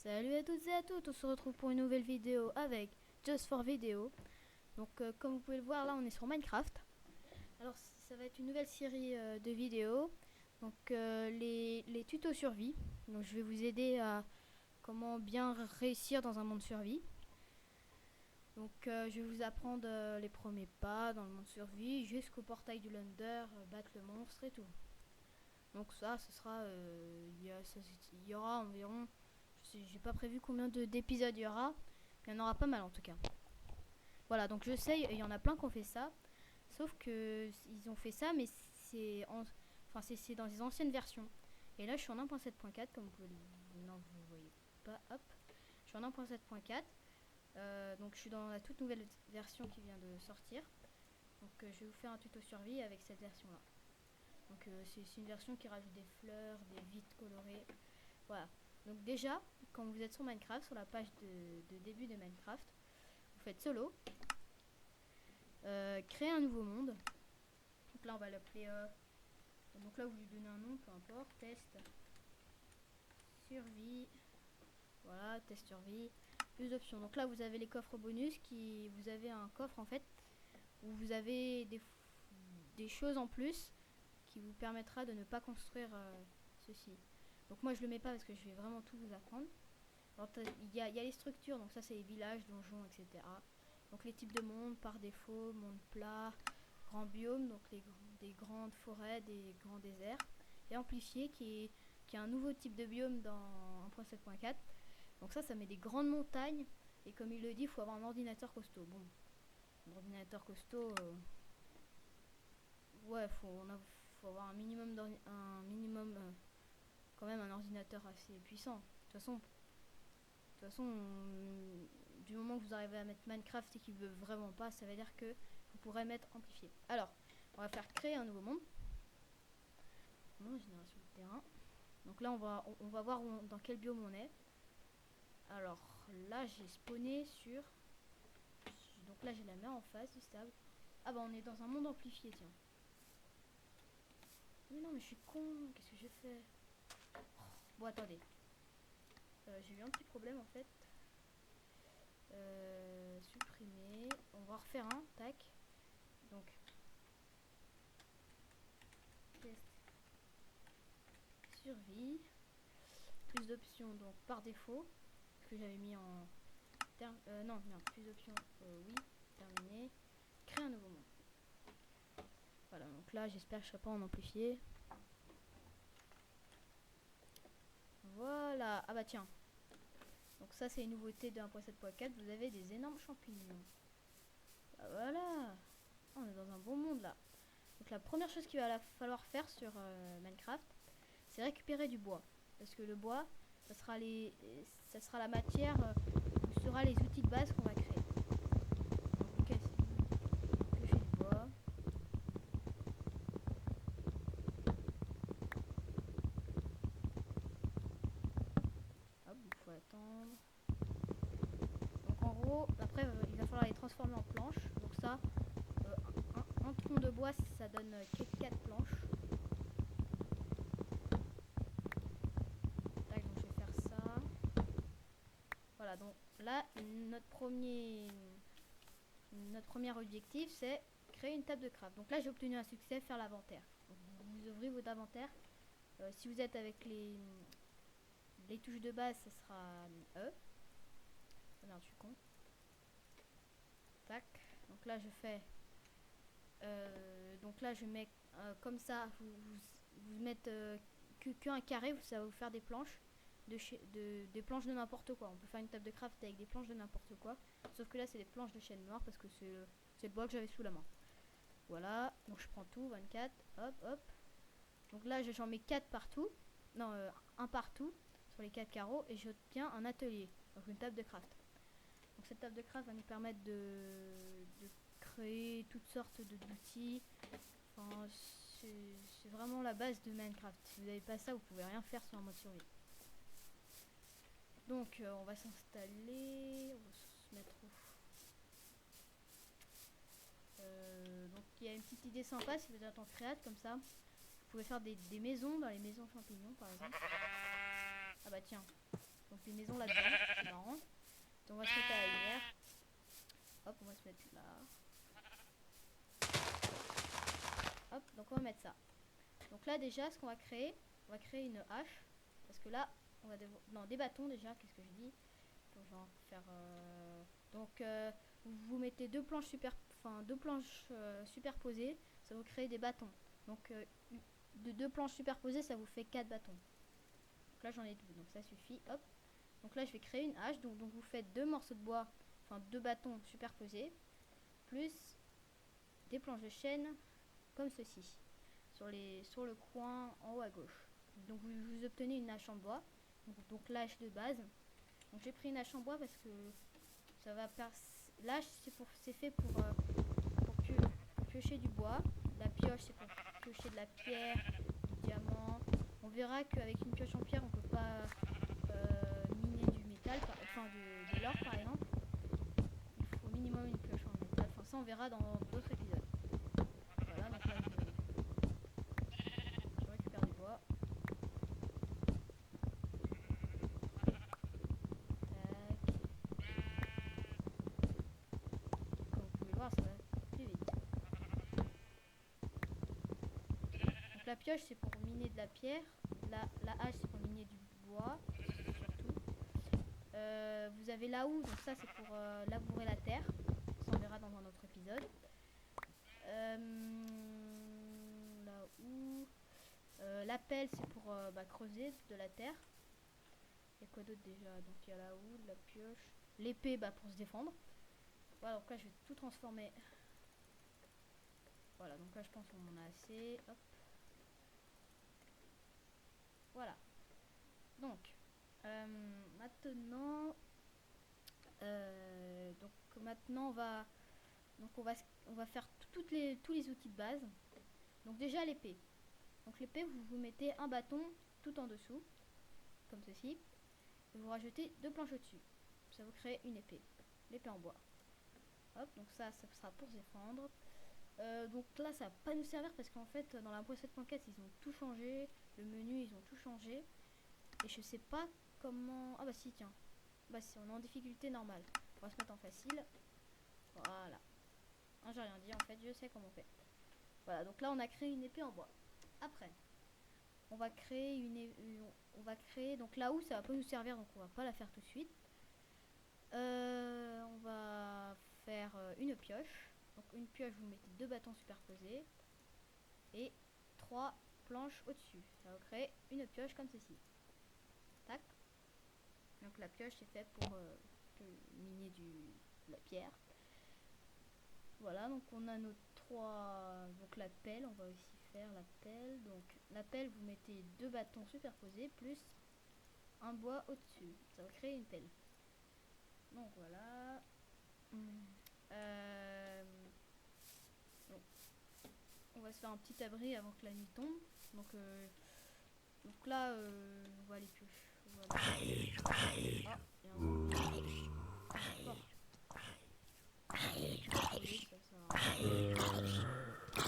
Salut à toutes et à toutes, on se retrouve pour une nouvelle vidéo avec Just for Video. Donc comme vous pouvez le voir là on est sur Minecraft. Alors ça va être une nouvelle série de vidéos. Donc les tutos survie. Donc je vais vous aider à comment bien réussir dans un monde survie. Donc je vais vous apprendre les premiers pas dans le monde survie jusqu'au portail du Lunder, battre le monstre et tout. Donc ça ce sera il y aura environ, j'ai pas prévu combien d'épisodes il y aura, mais il y en aura pas mal en tout cas. Voilà, donc je sais, il y en a plein qui ont fait ça, sauf que ils ont fait ça, mais c'est dans les anciennes versions. Et là je suis en 1.7.4 comme vous pouvez non vous voyez pas, hop, je suis en 1.7.4. Donc je suis dans la toute nouvelle version qui vient de sortir. Donc je vais vous faire un tuto survie avec cette version là. Donc c'est une version qui rajoute des fleurs, des vitres colorées. Voilà. Donc déjà, quand vous êtes sur Minecraft, sur la page de début de Minecraft, vous faites solo. Créer un nouveau monde. Donc là on va l'appeler donc là vous lui donnez un nom, peu importe, test survie. Voilà, test survie. Plus d'options. Donc là vous avez les coffres bonus vous avez un coffre en fait où vous avez des choses en plus qui vous permettra de ne pas construire ceci. Donc moi je le mets pas parce que je vais vraiment tout vous apprendre. Il y a les structures, donc ça c'est les villages, donjons, etc. Donc les types de monde par défaut, monde plat, grand biome, donc des grandes forêts, des grands déserts. Et amplifié qui est un nouveau type de biome dans 1.7.4. Donc ça met des grandes montagnes. Et comme il le dit, il faut avoir un ordinateur costaud. Bon, un ordinateur costaud, ouais, faut avoir un minimum, quand même un ordinateur assez puissant. De toute façon, du moment que vous arrivez à mettre Minecraft et qu'il veut vraiment pas, ça veut dire que vous pourrez mettre amplifié. Alors, on va faire créer un nouveau monde. Génération de terrain. Donc là, on va voir dans quel biome on est. Alors là, j'ai spawné sur. Donc là, j'ai la mer en face du stable. Ah bah, on est dans un monde amplifié, tiens. Mais non, mais je suis con. Qu'est-ce que j'ai fait? Bon, attendez. J'ai eu un petit problème en fait. Supprimer. On va refaire un. Tac. Donc. Test. Survie. Plus d'options donc par défaut. Que j'avais mis en. Non, merde. Plus d'options. Oui. Terminé. Créer un nouveau monde. Voilà, donc là j'espère que je serai pas en amplifié. Voilà, ah bah tiens. Donc ça c'est une nouveauté de 1.7.4, vous avez des énormes champignons. Ah voilà, on est dans un bon monde là. Donc la première chose qu'il va falloir faire sur Minecraft, c'est récupérer du bois. Parce que le bois, ça sera la matière où sera les outils de base qu'on va créer. Donc piocher du bois. Hop, il faut attendre. Donc en gros, après il va falloir les transformer en planches. Donc ça, un tronc de bois ça donne 4 planches. Tac, donc je vais faire ça. Voilà, donc là notre premier objectif c'est créer une table de craft. Donc là j'ai obtenu un succès, faire l'inventaire. Vous ouvrez votre inventaire. Si vous êtes avec les touches de base, ce sera E. Oh merde, je suis con. Tac. Donc là je fais. Donc là je mets comme ça. Vous mettez qu'un carré, ça va vous faire des planches. Des planches de n'importe quoi. On peut faire une table de craft avec des planches de n'importe quoi. Sauf que là c'est des planches de chêne noir parce que c'est le bois que j'avais sous la main. Voilà, donc je prends tout, 24, hop, hop. Donc là j'en mets 4 partout. Non, un partout sur les 4 carreaux et j'obtiens un atelier. Donc une table de craft. Donc cette table de craft va nous permettre de créer toutes sortes d'outils. Enfin, c'est vraiment la base de Minecraft. Si vous n'avez pas ça, vous pouvez rien faire sur un mode survie. Donc on va s'installer, on va se mettre où donc il y a une petite idée sympa si vous êtes en créate comme ça. Vous pouvez faire des maisons dans les maisons champignons par exemple. Ah bah tiens, donc des maisons là-dedans, c'est marrant. Donc on va se mettre à la lumière. Hop, on va se mettre là. Hop, donc on va mettre ça. Donc là déjà, ce qu'on va créer, on va créer une hache. Parce que là, on va devoir... Non, des bâtons déjà, qu'est-ce que je dis? Donc, je vais en faire... Donc, vous mettez deux planches, superposées, ça vous crée des bâtons. Donc, de deux planches superposées, ça vous fait 4 bâtons. Donc là, j'en ai 2, donc ça suffit. Hop. Donc là, je vais créer une hache. Donc vous faites deux morceaux de bois, enfin deux bâtons superposés, plus des planches de chêne, comme ceci, sur le coin en haut à gauche. Donc vous obtenez une hache en bois, donc l'hache de base. Donc j'ai pris une hache en bois parce que ça va l'hache c'est fait pour piocher du bois. La pioche c'est pour piocher de la pierre, du diamant. On verra qu'avec une pioche en pierre on peut pas miner du métal, de l'or par exemple. Il faut au minimum une pioche en métal. Enfin ça on verra dans d'autres épisodes. Voilà, donc là je récupère du bois. Ça va plus vite. Donc la pioche c'est pour miner de la pierre, la hache c'est pour miner du bois surtout. Vous avez la houe, donc ça c'est pour labourer la terre, ça on verra dans un autre épisode. La houe, la pelle c'est pour creuser de la terre. Il y a quoi d'autre déjà? Donc il y a la houe, la pioche, l'épée pour se défendre. Voilà, donc là je vais tout transformer. Voilà, donc là je pense qu'on en a assez. Hop. Voilà. Donc maintenant, on va faire tous les outils de base. Donc déjà l'épée. Donc l'épée, vous mettez un bâton tout en dessous, comme ceci, et vous rajoutez deux planches au-dessus. Ça vous crée une épée. L'épée en bois. Hop, donc ça sera pour se défendre. Donc là ça va pas nous servir parce qu'en fait dans la 7.4 ils ont tout changé, le menu ils ont tout changé et je sais pas comment... Ah bah si tiens, bah si on est en difficulté normale, on va se mettre en facile. Voilà, ah, j'ai rien dit en fait, je sais comment on fait. Voilà, donc là on a créé une épée en bois. Après on va créer donc là où ça va pas nous servir, donc on va pas la faire tout de suite. On va faire une pioche. Donc une pioche, vous mettez deux bâtons superposés et 3 planches au-dessus. Ça va créer une pioche comme ceci. Tac. Donc la pioche c'est fait pour miner de la pierre. Voilà, donc on a nos 3. Donc la pelle, on va aussi faire la pelle. Donc la pelle, vous mettez deux bâtons superposés plus un bois au-dessus. Ça va créer une pelle. Donc voilà. On va se faire un petit abri avant que la nuit tombe. Donc là, on va aller piocher. Voilà.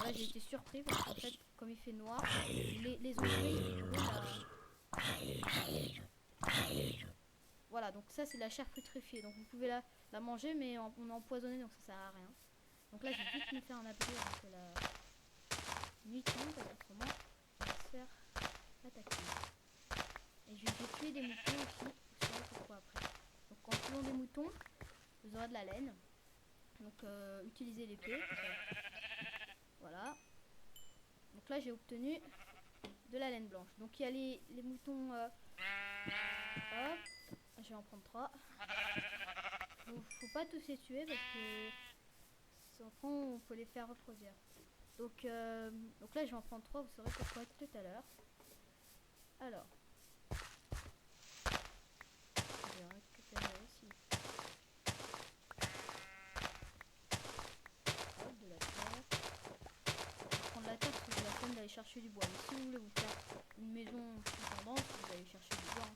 Là, j'ai été surpris parce qu'en fait, comme il fait noir, les ouvriers ils brûlent. Voilà, donc ça c'est de la chair putréfiée. Donc vous pouvez la manger, mais on est empoisonné, donc ça sert à rien. Donc là, je vais vite me faire un abri avant que la nuit tombe, parce qu'autrement, on va se faire attaquer. Et je vais tuer des moutons aussi, vous saurez pourquoi après. Donc en tuant des moutons, vous aurez de la laine. Donc utilisez l'épée. Voilà. Donc là, j'ai obtenu de la laine blanche. Donc il y a les moutons. Hop. Je vais en prendre 3. Faut pas tous les tuer parce que sans fond on peut les faire reproduire. Donc là je vais en prendre 3, vous saurez pourquoi tout à l'heure. Alors, je vais récupérer aussi de la terre. Je vais prendre la terre parce que j'ai la peine d'aller chercher du bois. Mais si vous voulez vous faire une maison indépendante, vous allez chercher du bois.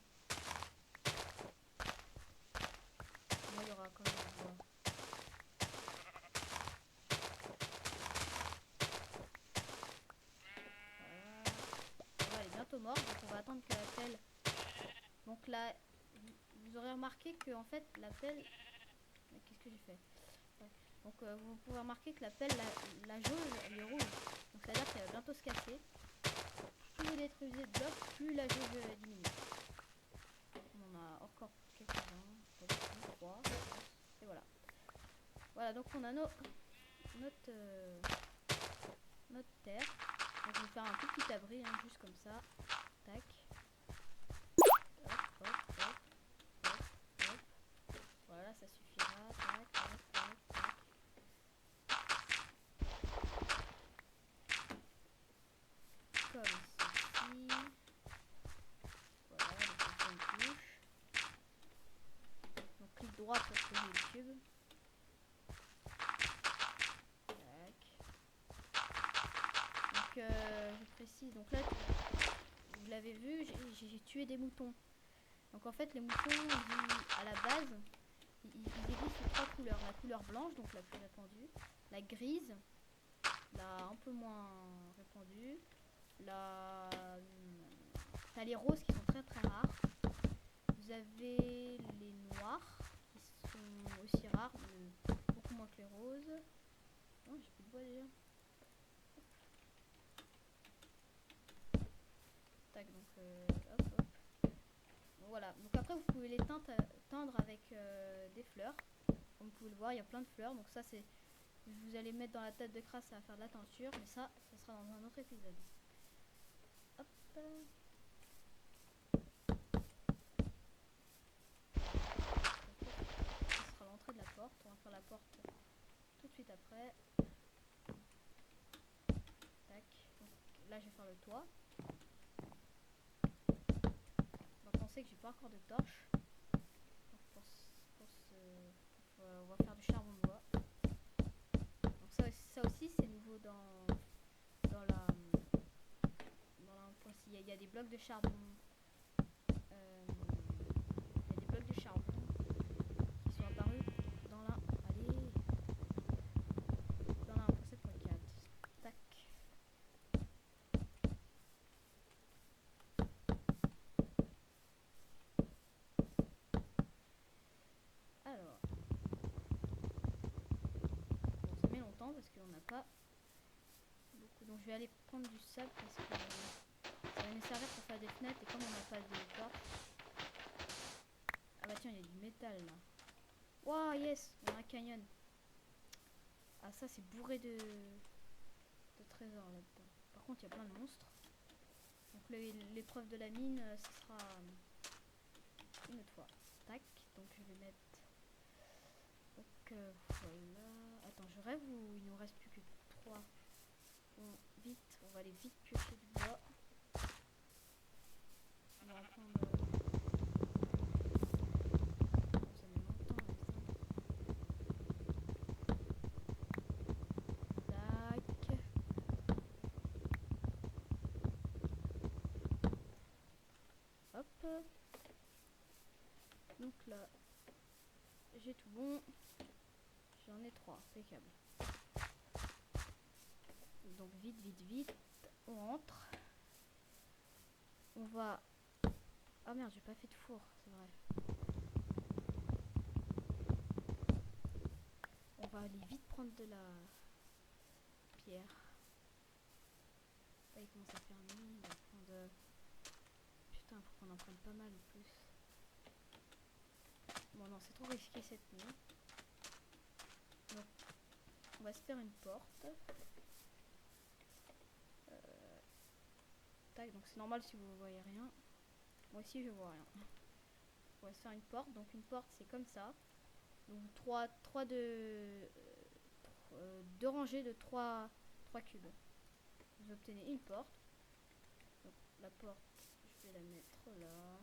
Là il y aura quand même du bois. Bientôt mort, donc on va attendre que la pelle. Donc là, remarquer que en fait la pelle... Qu'est-ce que j'ai fait? Ouais. Donc vous pouvez remarquer que la pelle, la jauge, elle est rouge. Donc ça veut dire qu'elle va bientôt se casser. Plus vous détruisez de blocs, plus la jauge diminue. On en a encore quelques-uns. 3. Et voilà. Voilà, donc on a notre terre. Donc je vais faire un tout petit abri, hein, juste comme ça. Tac. Hop, hop, hop, hop, hop. Voilà, ça suffira. Tac, tac, tac, tac. Comme ceci. Voilà, les prochaines touches. Donc clic droit pour trouver le cube. Je précise, donc là vous l'avez vu, j'ai tué des moutons. Donc en fait les moutons à la base ils existent sous 3 couleurs. La couleur blanche, donc la plus répandue, la grise, la un peu moins répandue, t'as les roses qui sont très très rares. Vous avez les noirs qui sont aussi rares, mais beaucoup moins que les roses. Oh, j'ai plus de bois déjà. Tac, donc hop hop. Donc, voilà, donc après vous pouvez les teindre avec des fleurs. Comme vous pouvez le voir, il y a plein de fleurs. Donc ça c'est, vous allez mettre dans la tête de crasse, ça va faire de la teinture. Mais ça sera dans un autre épisode. Hop. Ce sera l'entrée de la porte. On va faire la porte tout de suite après. Tac. Donc là je vais faire le toit. Que j'ai pas encore de torches. Donc on va faire du charbon de bois. Donc ça aussi c'est nouveau il y a des blocs de charbon. Il y a des blocs de charbon qui sont apparus dans la 1.7.4. Tac. Alors, bon, ça met longtemps parce qu'on n'a pas beaucoup. Donc je vais aller prendre du sable parce que ça va nous servir pour faire des fenêtres et comme on n'a pas de torches. Ah bah tiens, il y a du métal là. Wow, yes, on a un canyon. Ah ça c'est bourré de trésors là-dedans. Par contre il y a plein de monstres. Donc l'épreuve de la mine, ce sera une autre fois. Tac, donc je vais mettre... Donc voilà. Attends, je rêve ou il nous reste plus que 3. Bon, vite, on va aller vite piocher du bois. On va en prendre... Ça met longtemps comme ça. Tac. Hop. Donc là, j'ai tout bon. J'en ai 3, impeccable. Donc vite, vite, vite. On entre. On va... Ah merde, j'ai pas fait de four, c'est vrai. On va aller vite prendre de la pierre. Là, il commence à faire nuit. On va prendre... Putain, faut qu'on en prenne pas mal en plus. Bon non, c'est trop risqué cette nuit. Donc, on va se faire une porte. Tac, donc c'est normal si vous voyez rien. Moi aussi je vois rien. On va se faire une porte. Donc une porte c'est comme ça. Donc deux rangées de 3 cubes. Vous obtenez une porte. Donc la porte, je vais la mettre là.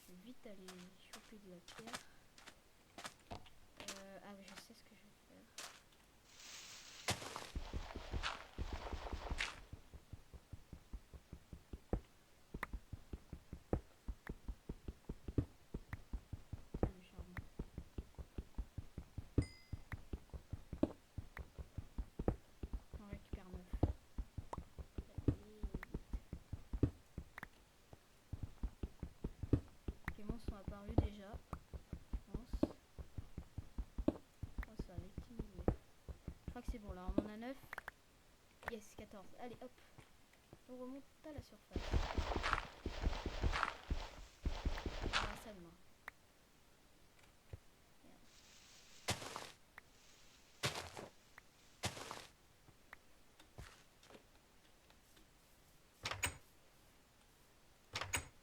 Je vais vite aller choper de la pierre. Ah mais je sais ce que je vais faire. Tiens, le charbon. On récupère 9. Les monstres sont apparus meilleur lieu déjà, je pense. Oh, ça, les petits nouveaux. Je crois que c'est bon là, on en a 9. Yes, 14. Allez, hop. On remonte à la surface. Voilà, ça demain.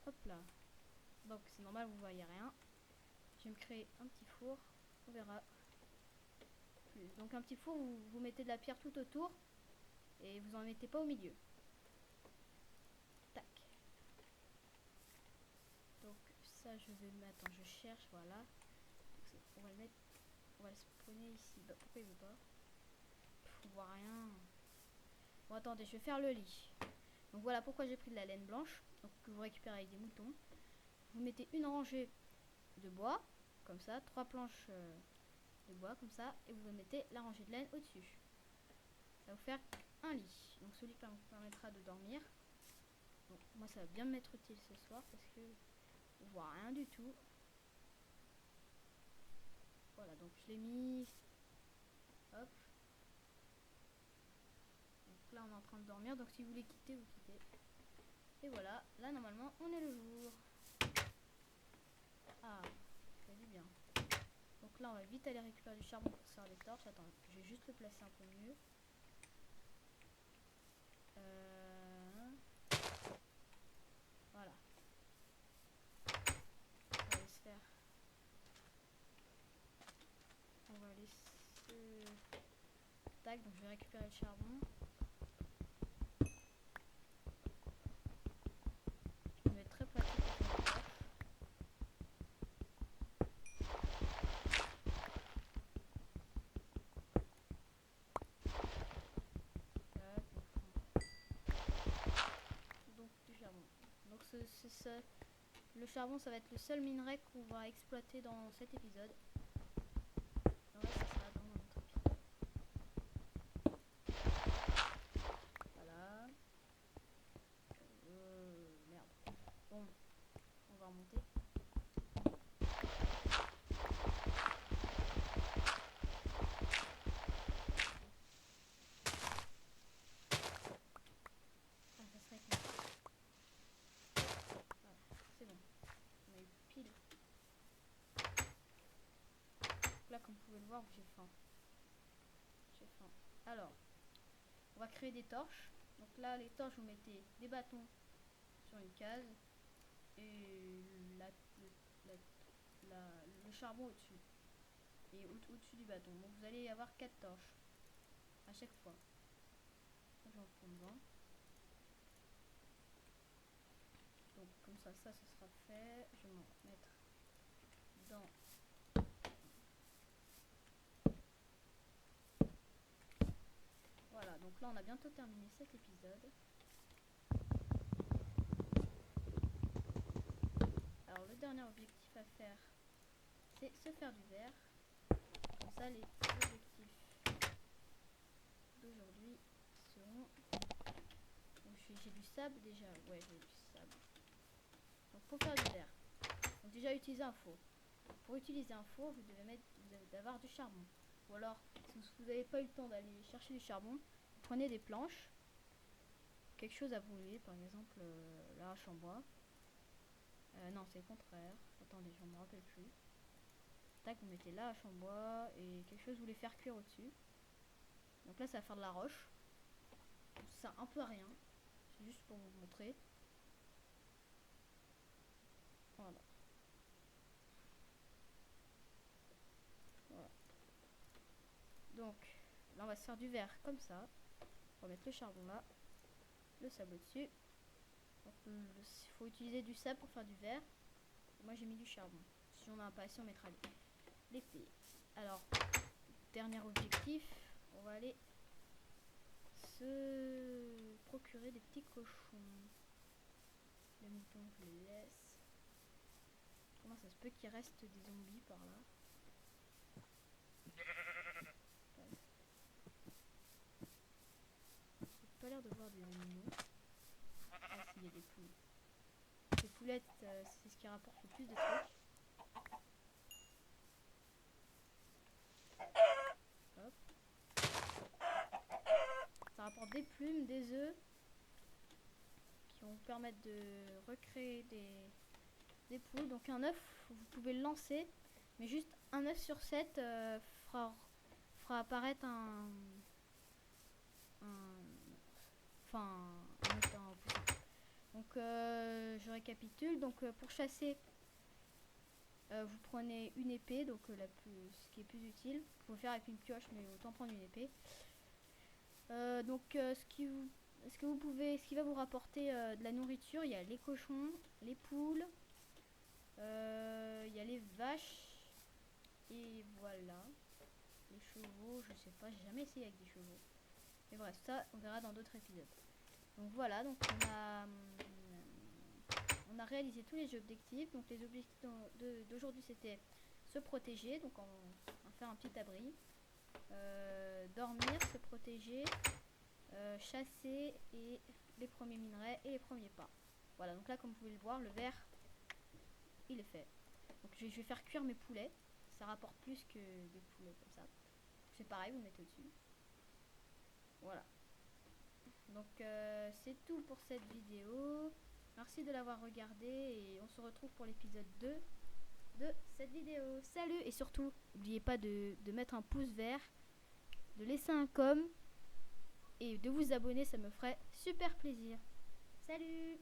Hop là. Donc c'est normal, vous voyez rien. Je vais me créer un petit four. On verra. Donc un petit four, vous mettez de la pierre tout autour. Et vous en mettez pas au milieu. Tac. Donc ça je vais mettre. Attends, je cherche, voilà. On va le mettre. On va le spawner ici. Bah pourquoi il veut pas? On voit rien. Bon attendez, je vais faire le lit. Donc voilà pourquoi j'ai pris de la laine blanche. Donc que vous récupérez avec des moutons. Vous mettez une rangée de bois, comme ça, 3 planches de bois, comme ça, et vous mettez la rangée de laine au-dessus. Ça va vous faire un lit. Donc ce lit vous permettra de dormir. Bon, moi ça va bien me mettre utile ce soir parce que on voit rien du tout. Voilà, donc je l'ai mis. Hop. Donc là on est en train de dormir, donc si vous voulez quitter, vous quittez. Et voilà, là normalement on est le jour. Ah, ça fait du bien. Donc là on va vite aller récupérer du charbon pour se faire des torches. Attends, je vais juste le placer un peu mieux. Voilà. On va aller se faire. On va aller se. Tac, donc je vais récupérer le charbon. Je vais être très pratique pour faire des torches. Donc du charbon. Donc le charbon, ça va être le seul minerai qu'on va exploiter dans cet épisode. Le reste, ça sera dans notre épisode. Voilà. Merde. Bon, on va remonter. Ah, ça serait con. Voilà, c'est bon. On a eu pile. Là, comme vous pouvez le voir, j'ai faim. J'ai faim. Alors, on va créer des torches. Donc là, les torches, vous mettez des bâtons sur une case et le charbon au-dessus. Et au-dessus du bâton. Donc vous allez avoir 4 torches à chaque fois. J'en prends devant. Donc comme ça ce sera fait. Je vais m'en mettre dans. Voilà, donc là on a bientôt terminé cet épisode. Alors le dernier objectif à faire, c'est se faire du verre. Comme ça les objectifs d'aujourd'hui seront. Donc j'ai du sable déjà. Ouais, j'ai du sable. Donc pour faire du verre, donc déjà utiliser un four. Pour utiliser un four, vous devez avoir du charbon. Ou alors, si vous n'avez pas eu le temps d'aller chercher du charbon, prenez des planches, quelque chose à brûler, par exemple la hache en bois. Non, c'est le contraire. Attendez, je ne me rappelle plus. Tac, vous mettez la hache en bois et quelque chose vous voulez faire cuire au-dessus. Donc là, ça va faire de la roche. Ça sert un peu à rien. C'est juste pour vous montrer. Voilà. Voilà. Donc, là, on va se faire du verre comme ça. On va mettre le charbon là. Le sable au-dessus. Donc, il faut utiliser du sable pour faire du verre. Moi, j'ai mis du charbon. Si on a pas assez, on mettra l'épée. Alors, dernier objectif. On va aller se procurer des petits cochons. Les moutons, je les laisse. Comment ça se peut qu'il reste des zombies par là? J'ai pas l'air de voir des animaux. Ah si, il y a des poules. Les poulettes, c'est ce qui rapporte le plus de trucs. permettre de recréer des poules. Donc un œuf, vous pouvez le lancer, mais juste un œuf sur 7 fera apparaître un étant poussin. Donc je récapitule. Donc pour chasser, vous prenez une épée, donc ce qui est plus utile. Vous pouvez faire avec une pioche, mais autant prendre une épée. Ce qui va vous rapporter de la nourriture, il y a les cochons, les poules, il y a les vaches, et voilà. Les chevaux, je sais pas, j'ai jamais essayé avec des chevaux. Mais bref, ça on verra dans d'autres épisodes. Donc voilà, donc on a réalisé tous les objectifs. Donc les objectifs d'aujourd'hui c'était se protéger, donc on va faire un petit abri, dormir, se protéger, chasser et les premiers minerais et les premiers pas. Voilà, donc là comme vous pouvez le voir, le vert il est fait. Donc je vais faire cuire mes poulets, ça rapporte plus que des poulets comme ça. C'est pareil, vous le mettez au-dessus. Voilà. Donc c'est tout pour cette vidéo. Merci de l'avoir regardé et on se retrouve pour l'épisode 2 de cette vidéo. Salut, et surtout, n'oubliez pas de mettre un pouce vert, de laisser un com et de vous abonner, ça me ferait super plaisir. Salut!